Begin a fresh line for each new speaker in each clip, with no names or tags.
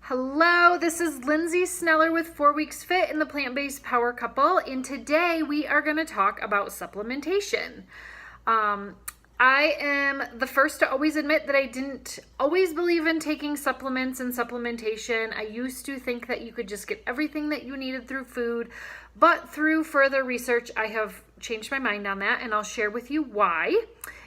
Hello, this is Lindsay Sneller with 4 Weeks Fit and the Plant-Based Power Couple, and today we are going to talk about supplementation. I am the first to always admit that I didn't always believe in taking supplements and supplementation. I used to think that you could just get everything that you needed through food, but through further research, I have changed my mind on that, and I'll share with you why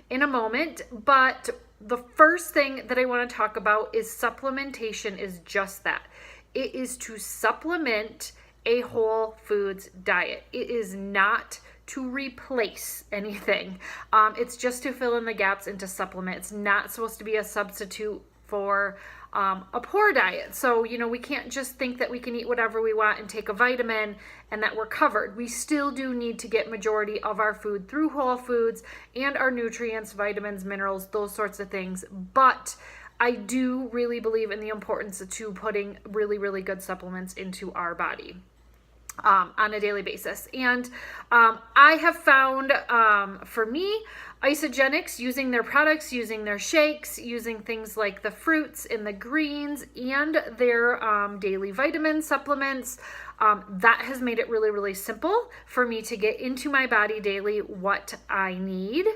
in a moment. But the first thing that I want to talk about is supplementation is just that. It is to supplement a whole foods diet. It is not to replace anything. It's just to fill in the gaps and to supplement. It's not supposed to be a substitute for a poor diet. So, we can't just think that we can eat whatever we want and take a vitamin and that we're covered. We still do need to get majority of our food through whole foods and our nutrients, vitamins, minerals, those sorts of things. But I do really believe in the importance of putting really, really good supplements into our body on a daily basis. And I have found, for me, Isagenix, using their products, using their shakes, using things like the fruits and the greens and their daily vitamin supplements, that has made it really, really simple for me to get into my body daily what I need.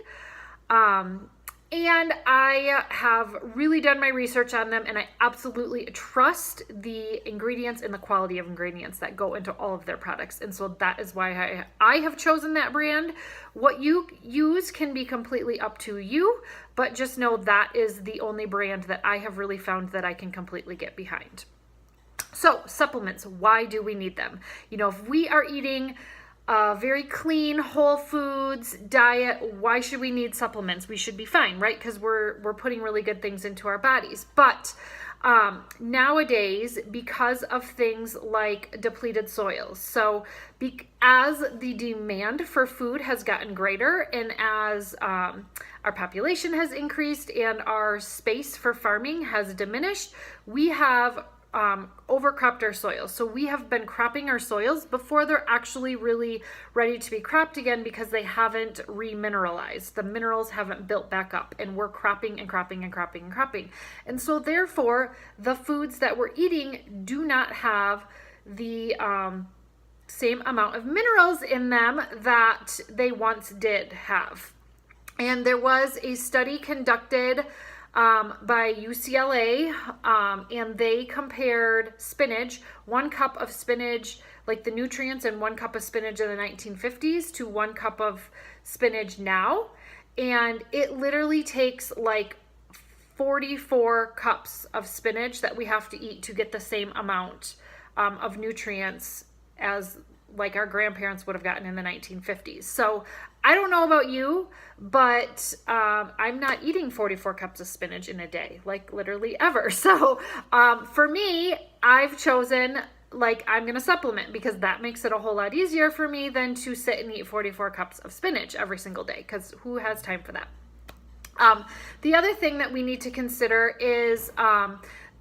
And I have really done my research on them, and I absolutely trust the ingredients and the quality of ingredients that go into all of their products. And so that is why I have chosen that brand. What you use can be completely up to you, but just know that is the only brand that I have really found that I can completely get behind. So supplements, why do we need them? If we are eating a very clean, whole foods diet, why should we need supplements? We should be fine, right? Because we're putting really good things into our bodies. But nowadays, because of things like depleted soils, so as the demand for food has gotten greater and as our population has increased and our space for farming has diminished, we have overcropped our soils. So we have been cropping our soils before they're actually really ready to be cropped again because they haven't remineralized. The minerals haven't built back up, and we're cropping and cropping and cropping and cropping. And so therefore, the foods that we're eating do not have the same amount of minerals in them that they once did have. And there was a study conducted by UCLA, and they compared spinach, 1 cup of spinach, like the nutrients in 1 cup of spinach in the 1950s to 1 cup of spinach now. And it literally takes like 44 cups of spinach that we have to eat to get the same amount of nutrients as like our grandparents would have gotten in the 1950s. So I don't know about you, but I'm not eating 44 cups of spinach in a day, like literally ever. So for me, I've chosen I'm going to supplement because that makes it a whole lot easier for me than to sit and eat 44 cups of spinach every single day, because who has time for that? The other thing that we need to consider is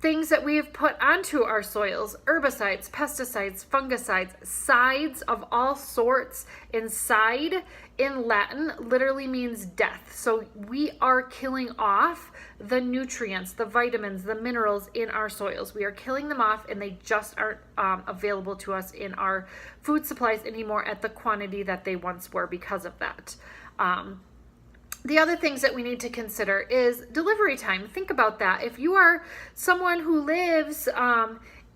things that we've put onto our soils: herbicides, pesticides, fungicides, sides of all sorts. And side in Latin literally means death. So we are killing off the nutrients, the vitamins, the minerals in our soils. We are killing them off, and they just aren't available to us in our food supplies anymore at the quantity that they once were because of that. The other things that we need to consider is delivery time. Think about that. If you are someone who lives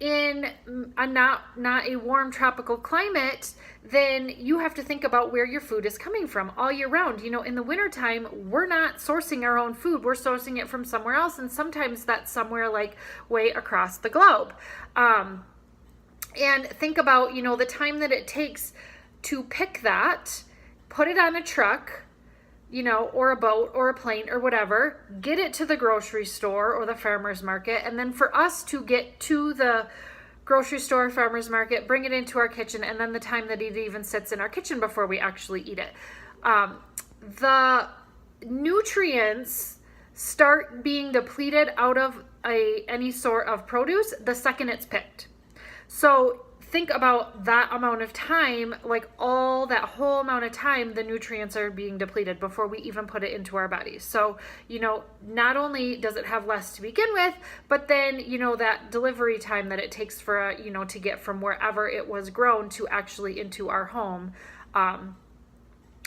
in a not a warm tropical climate, then you have to think about where your food is coming from all year round. In the wintertime, we're not sourcing our own food. We're sourcing it from somewhere else, and sometimes that's somewhere like way across the globe. And think about, the time that it takes to pick that, put it on a truck, or a boat or a plane or whatever, get it to the grocery store or the farmer's market, and then for us to get to the grocery store, farmer's market, bring it into our kitchen, and then the time that it even sits in our kitchen before we actually eat it. The nutrients start being depleted out of any sort of produce the second it's picked. So think about that amount of time, like all that whole amount of time, the nutrients are being depleted before we even put it into our bodies. So, not only does it have less to begin with, but then, that delivery time that it takes for, to get from wherever it was grown to actually into our home,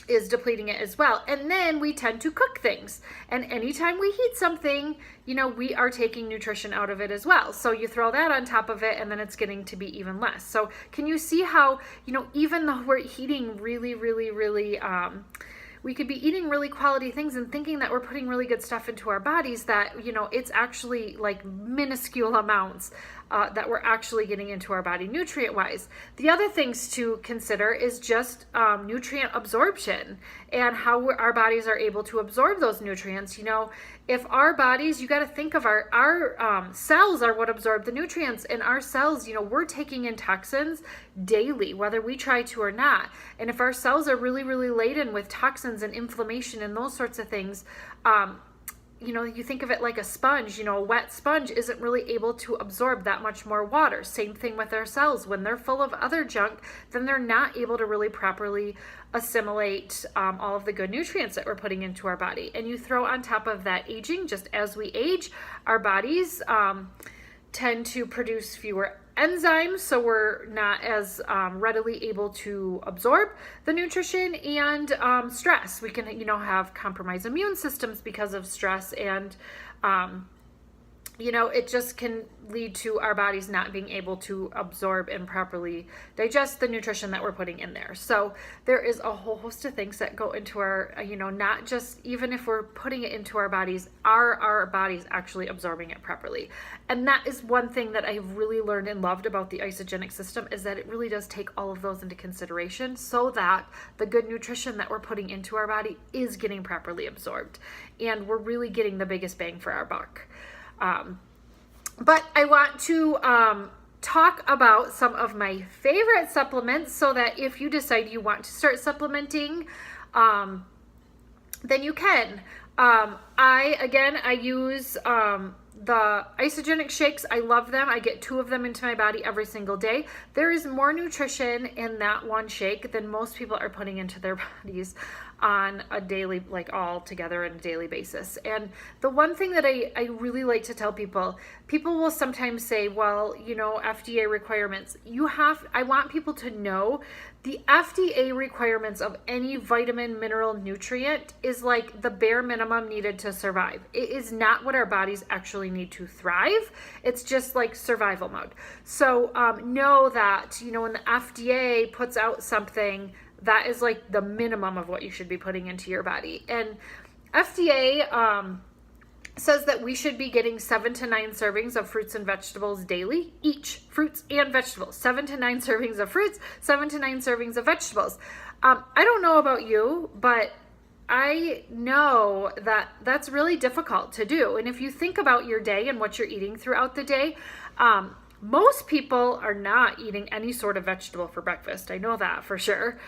is depleting it as well. And then we tend to cook things. And anytime we heat something, we are taking nutrition out of it as well. So you throw that on top of it and then it's getting to be even less. So can you see how, even though we're eating really, really, really, we could be eating really quality things and thinking that we're putting really good stuff into our bodies, that, it's actually like minuscule amounts that we're actually getting into our body nutrient-wise. The other things to consider is just nutrient absorption and how our bodies are able to absorb those nutrients. If our bodies, you got to think of our cells are what absorb the nutrients, and our cells, we're taking in toxins daily, whether we try to or not. And if our cells are really, really laden with toxins and inflammation and those sorts of things, you think of it like a sponge. A wet sponge isn't really able to absorb that much more water. Same thing with our cells. When they're full of other junk, then they're not able to really properly assimilate all of the good nutrients that we're putting into our body. And you throw on top of that aging, just as we age, our bodies tend to produce fewer enzymes, so we're not as readily able to absorb the nutrition, and stress. We can, have compromised immune systems because of stress, and it just can lead to our bodies not being able to absorb and properly digest the nutrition that we're putting in there. So there is a whole host of things that go into our, not just, even if we're putting it into our bodies, are our bodies actually absorbing it properly? And that is one thing that I've really learned and loved about the Isagenix system, is that it really does take all of those into consideration so that the good nutrition that we're putting into our body is getting properly absorbed, and we're really getting the biggest bang for our buck. But I want to talk about some of my favorite supplements, so that if you decide you want to start supplementing, then you can. I use the Isagenix shakes. I love them. I get 2 of them into my body every single day. There is more nutrition in that one shake than most people are putting into their bodies on a daily, like all together on a daily basis. And the one thing that I really like to tell people will sometimes say, well, FDA requirements. I want people to know the FDA requirements of any vitamin, mineral, nutrient is like the bare minimum needed to survive. It is not what our bodies actually need to thrive. It's just like survival mode. So know that, when the FDA puts out something, that is like the minimum of what you should be putting into your body. And FDA says that we should be getting 7 to 9 servings of fruits and vegetables daily, each fruits and vegetables. 7 to 9 servings of fruits, 7 to 9 servings of vegetables. I don't know about you, but I know that that's really difficult to do. And if you think about your day and what you're eating throughout the day, most people are not eating any sort of vegetable for breakfast. I know that for sure.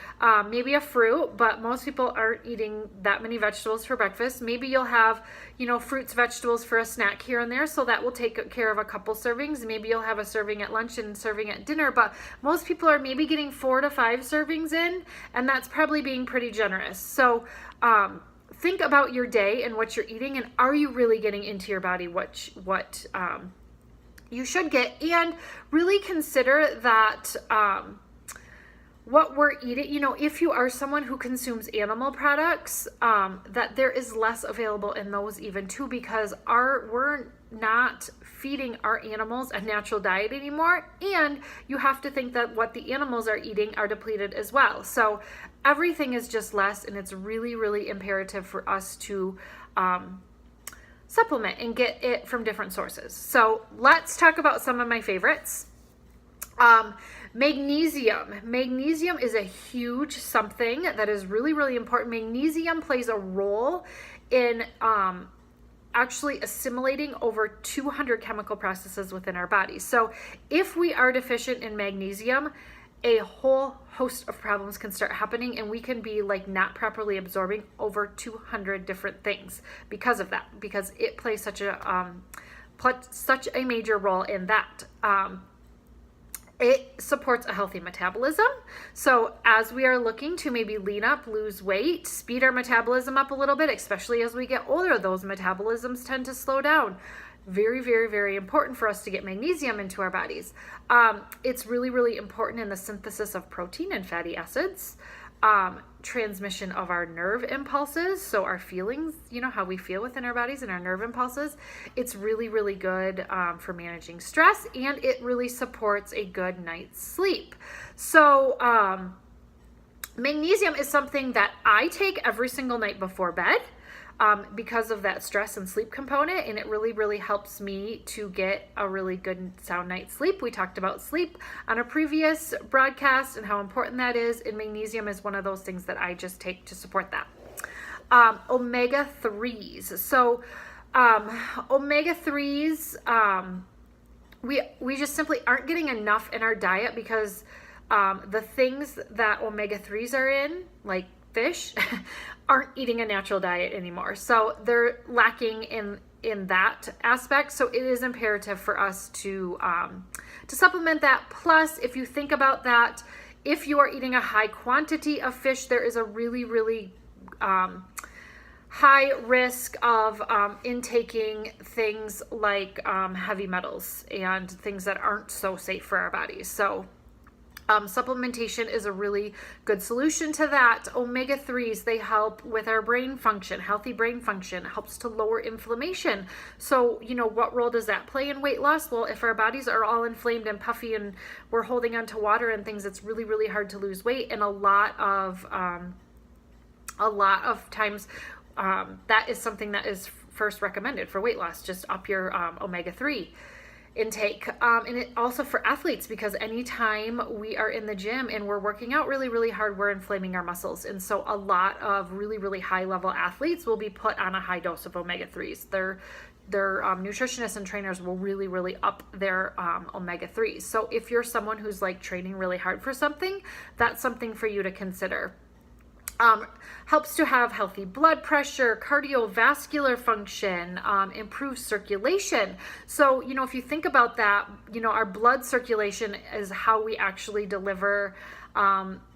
Maybe a fruit, but most people aren't eating that many vegetables for breakfast. Maybe you'll have, fruits, vegetables for a snack here and there, so that will take care of a couple servings. Maybe you'll have a serving at lunch and serving at dinner, but most people are maybe getting 4 to 5 servings in, and that's probably being pretty generous. So think about your day and what you're eating, and are you really getting into your body what you should get, and really consider that what we're eating, if you are someone who consumes animal products, that there is less available in those even too, because we're not feeding our animals a natural diet anymore, and you have to think that what the animals are eating are depleted as well. So everything is just less, and it's really, really imperative for us to supplement and get it from different sources. So let's talk about some of my favorites. Magnesium. Magnesium is a huge something that is really, really important. Magnesium plays a role in actually assimilating over 200 chemical processes within our bodies. So if we are deficient in magnesium, a whole host of problems can start happening, and we can be like not properly absorbing over 200 different things because of that, because it plays such a major role in that. It supports a healthy metabolism. So as we are looking to maybe lean up, lose weight, speed our metabolism up a little bit, especially as we get older, those metabolisms tend to slow down. Very, very, very important for us to get magnesium into our bodies. It's really, really important in the synthesis of protein and fatty acids, transmission of our nerve impulses, so our feelings, how we feel within our bodies and our nerve impulses. It's really, really good for managing stress, and it really supports a good night's sleep. So magnesium is something that I take every single night before bed. Because of that stress and sleep component, and it really, really helps me to get a really good sound night's sleep. We talked about sleep on a previous broadcast and how important that is, and magnesium is one of those things that I just take to support that. Omega-3s. So omega-3s, we just simply aren't getting enough in our diet because the things that omega-3s are in, like fish, aren't eating a natural diet anymore. So they're lacking in that aspect. So it is imperative for us to supplement that. Plus, if you think about that, if you are eating a high quantity of fish, there is a really, really high risk of intaking things like heavy metals and things that aren't so safe for our bodies. So supplementation is a really good solution to that. Omega-3s, they help with our brain function, healthy brain function, helps to lower inflammation. So, what role does that play in weight loss? Well, if our bodies are all inflamed and puffy and we're holding onto water and things, it's really, really hard to lose weight. And a lot of times, that is something that is first recommended for weight loss. Just up your omega-3 intake. And it also for athletes, because anytime we are in the gym and we're working out really, really hard, we're inflaming our muscles. And so a lot of really, really high level athletes will be put on a high dose of omega-3s. Their nutritionists and trainers will really, really up their omega-3s. So if you're someone who's like training really hard for something, that's something for you to consider. Helps to have healthy blood pressure, cardiovascular function, improves circulation. So, if you think about that, our blood circulation is how we actually deliver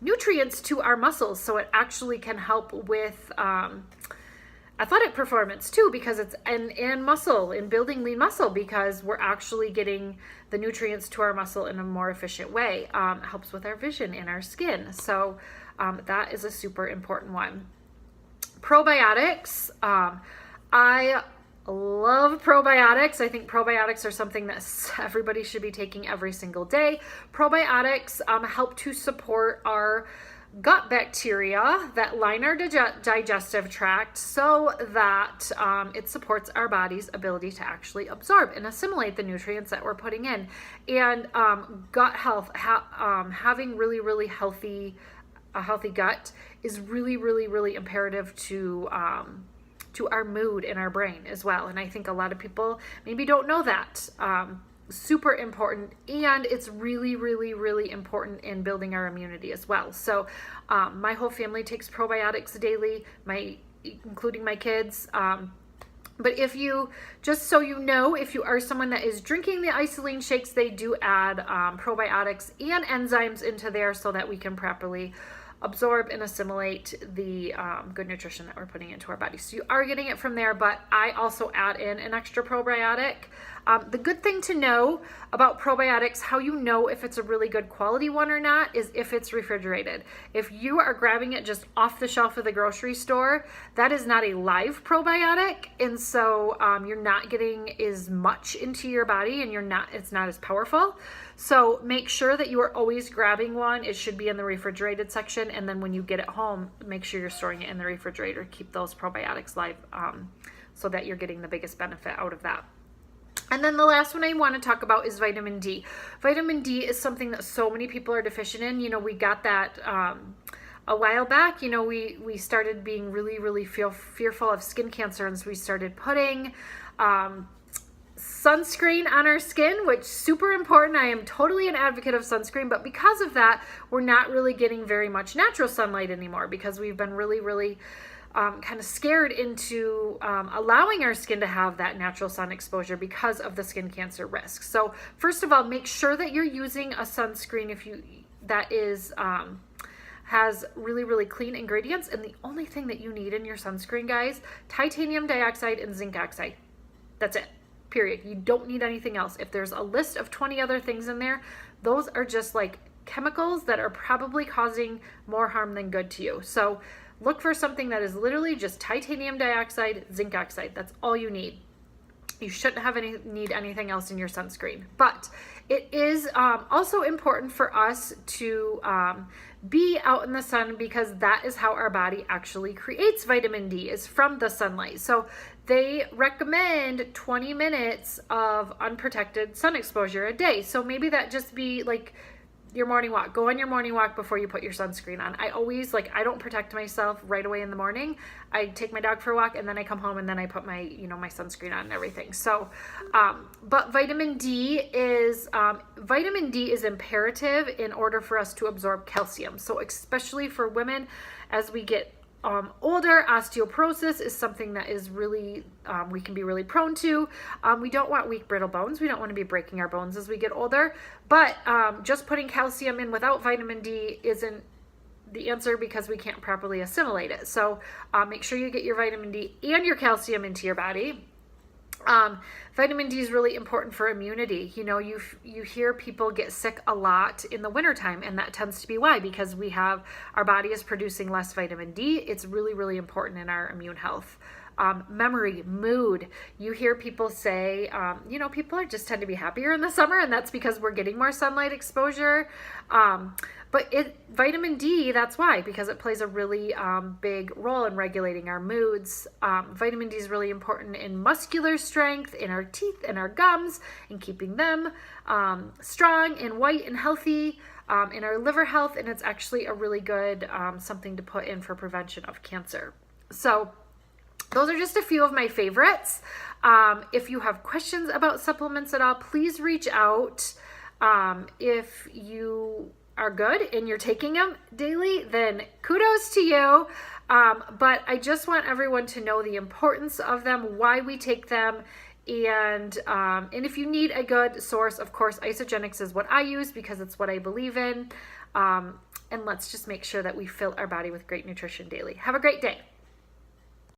nutrients to our muscles. So it actually can help with athletic performance too, because it's and muscle, in building lean muscle, because we're actually getting the nutrients to our muscle in a more efficient way. Helps with our vision and our skin. So that is a super important one. Probiotics. I love probiotics. I think probiotics are something that everybody should be taking every single day. Probiotics help to support our gut bacteria that line our digestive tract, so that it supports our body's ability to actually absorb and assimilate the nutrients that we're putting in. And gut health, having really, really a healthy gut is really, really, really imperative to our mood and our brain as well. And I think a lot of people maybe don't know that. Super important, and it's really, really, really important in building our immunity as well. So my whole family takes probiotics daily, including my kids. But if you, just so you know, if you are someone that is drinking the Isolene shakes, they do add probiotics and enzymes into there so that we can properly absorb and assimilate the good nutrition that we're putting into our body. So you are getting it from there, but I also add in an extra probiotic. The good thing to know about probiotics, how you know if it's a really good quality one or not, is if it's refrigerated. If you are grabbing it just off the shelf of the grocery store, that is not a live probiotic, and so you're not getting as much into your body, and it's not as powerful. So make sure that you are always grabbing one. It should be in the refrigerated section, and then when you get it home, make sure you're storing it in the refrigerator. Keep those probiotics live so that you're getting the biggest benefit out of that. And then the last one I want to talk about is vitamin D. Vitamin D is something that so many people are deficient in. We got that a while back. We started being really, really fearful of skin cancer, and so we started putting sunscreen on our skin, which is super important. I am totally an advocate of sunscreen, but because of that, we're not really getting very much natural sunlight anymore, because we've been really, really kind of scared into allowing our skin to have that natural sun exposure because of the skin cancer risk. So first of all, make sure that you're using a sunscreen that is has really, really clean ingredients. And the only thing that you need in your sunscreen, guys, titanium dioxide and zinc oxide. That's it, period. You don't need anything else. If there's a list of 20 other things in there, those are just like chemicals that are probably causing more harm than good to you. So look for something that is literally just titanium dioxide, zinc oxide. That's all you need. You shouldn't need anything else in your sunscreen. But it is also important for us to be out in the sun, because that is how our body actually creates vitamin D, is from the sunlight. So they recommend 20 minutes of unprotected sun exposure a day. So maybe that just be like your morning walk. Go on your morning walk before you put your sunscreen on. I always I don't protect myself right away in the morning. I take my dog for a walk and then I come home and then I put my, my sunscreen on and everything. So, but vitamin D is imperative in order for us to absorb calcium. So especially for women, as we get older, osteoporosis is something that is really, we can be really prone to. We don't want weak, brittle bones. We don't want to be breaking our bones as we get older. But just putting calcium in without vitamin D isn't the answer, because we can't properly assimilate it. So make sure you get your vitamin D and your calcium into your body. Vitamin D is really important for immunity. You hear people get sick a lot in the wintertime, and that tends to be why, because our body is producing less vitamin D. It's really, really important in our immune health. Memory, mood. You hear people say, people just tend to be happier in the summer, and that's because we're getting more sunlight exposure. But vitamin D, that's why, because it plays a really big role in regulating our moods. Vitamin D is really important in muscular strength, in our teeth and our gums, and keeping them strong and white and healthy, in our liver health, and it's actually a really good something to put in for prevention of cancer. So those are just a few of my favorites. If you have questions about supplements at all, please reach out. If you are good and you're taking them daily, then kudos to you. But I just want everyone to know the importance of them, why we take them, and if you need a good source, of course, Isagenix is what I use because it's what I believe in. And let's just make sure that we fill our body with great nutrition daily. Have a great day.